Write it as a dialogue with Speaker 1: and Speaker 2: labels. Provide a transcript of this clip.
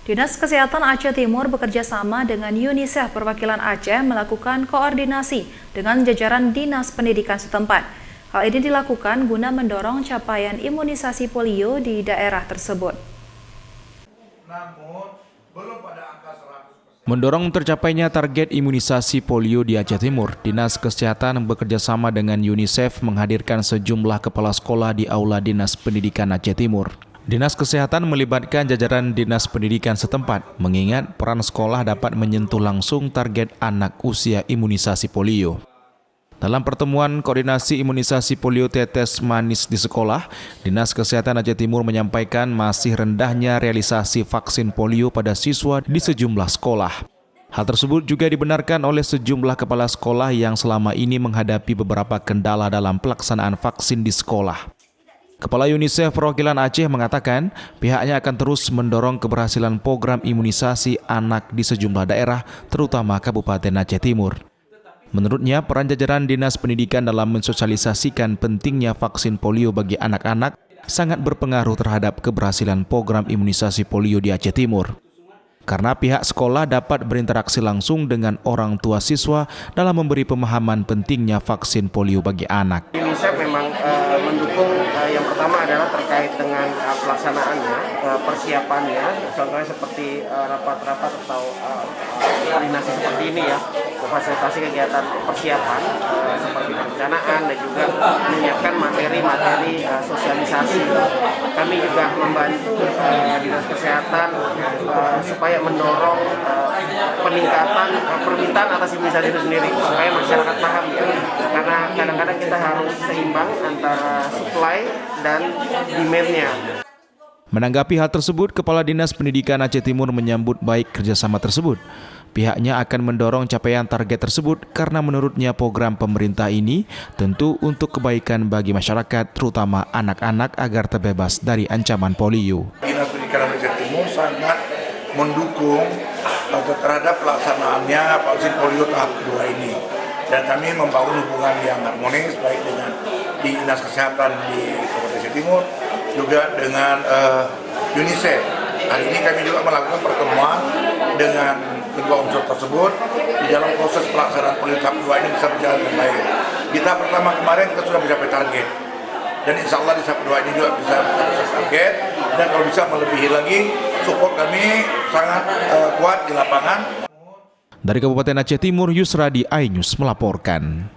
Speaker 1: Dinas Kesehatan Aceh Timur bekerja sama dengan UNICEF perwakilan Aceh melakukan koordinasi dengan jajaran Dinas Pendidikan setempat. Hal ini dilakukan guna mendorong capaian imunisasi polio di daerah tersebut.
Speaker 2: Mendorong tercapainya target imunisasi polio di Aceh Timur, Dinas Kesehatan bekerjasama dengan UNICEF menghadirkan sejumlah kepala sekolah di Aula Dinas Pendidikan Aceh Timur. Dinas Kesehatan melibatkan jajaran Dinas Pendidikan setempat, mengingat peran sekolah dapat menyentuh langsung target anak usia imunisasi polio. Dalam pertemuan koordinasi imunisasi polio tetes manis di sekolah, Dinas Kesehatan Aceh Timur menyampaikan masih rendahnya realisasi vaksin polio pada siswa di sejumlah sekolah. Hal tersebut juga dibenarkan oleh sejumlah kepala sekolah yang selama ini menghadapi beberapa kendala dalam pelaksanaan vaksin di sekolah. Kepala UNICEF perwakilan Aceh mengatakan pihaknya akan terus mendorong keberhasilan program imunisasi anak di sejumlah daerah, terutama Kabupaten Aceh Timur. Menurutnya, peran jajaran Dinas Pendidikan dalam mensosialisasikan pentingnya vaksin polio bagi anak-anak sangat berpengaruh terhadap keberhasilan program imunisasi polio di Aceh Timur. Karena pihak sekolah dapat berinteraksi langsung dengan orang tua siswa dalam memberi pemahaman pentingnya vaksin polio bagi anak.
Speaker 3: UNICEF memang mendukung yang pertama adalah terkait dengan pelaksanaannya, persiapannya, contohnya seperti rapat-rapat atau koordinasi seperti ini ya, memfasilitasi kegiatan persiapan seperti perencanaan dan juga menyiapkan materi-materi sosialisasi. Kami juga membantu Dinas Kesehatan supaya mendorong peningkatan permintaan atas imunisasi itu sendiri supaya masyarakat paham ya, karena kadang-kadang kita harus seimbang antara supply dan demand-nya.
Speaker 2: Menanggapi hal tersebut, Kepala Dinas Pendidikan Aceh Timur menyambut baik kerjasama tersebut. Pihaknya akan mendorong capaian target tersebut karena menurutnya program pemerintah ini tentu untuk kebaikan bagi masyarakat, terutama anak-anak agar terbebas dari ancaman polio.
Speaker 4: Dinas Pendidikan Aceh Timur sangat mendukung terhadap pelaksanaannya vaksin polio tahap kedua ini. Dan kami membangun hubungan yang harmonis baik dengan Dinas Kesehatan di Kabupaten Aceh Timur, juga dengan UNICEF. Hari ini kami juga melakukan pertemuan dengan kedua unsur tersebut di dalam proses pelaksanaan polio tahap 2 ini bisa berjalan dengan baik. Kita pertama kemarin kita sudah mencapai target, dan insya Allah di tahap 2 ini juga bisa mencapai target, dan kalau bisa melebihi lagi, support kami sangat kuat di lapangan.
Speaker 2: Dari Kabupaten Aceh Timur, Yusradi, iNews melaporkan.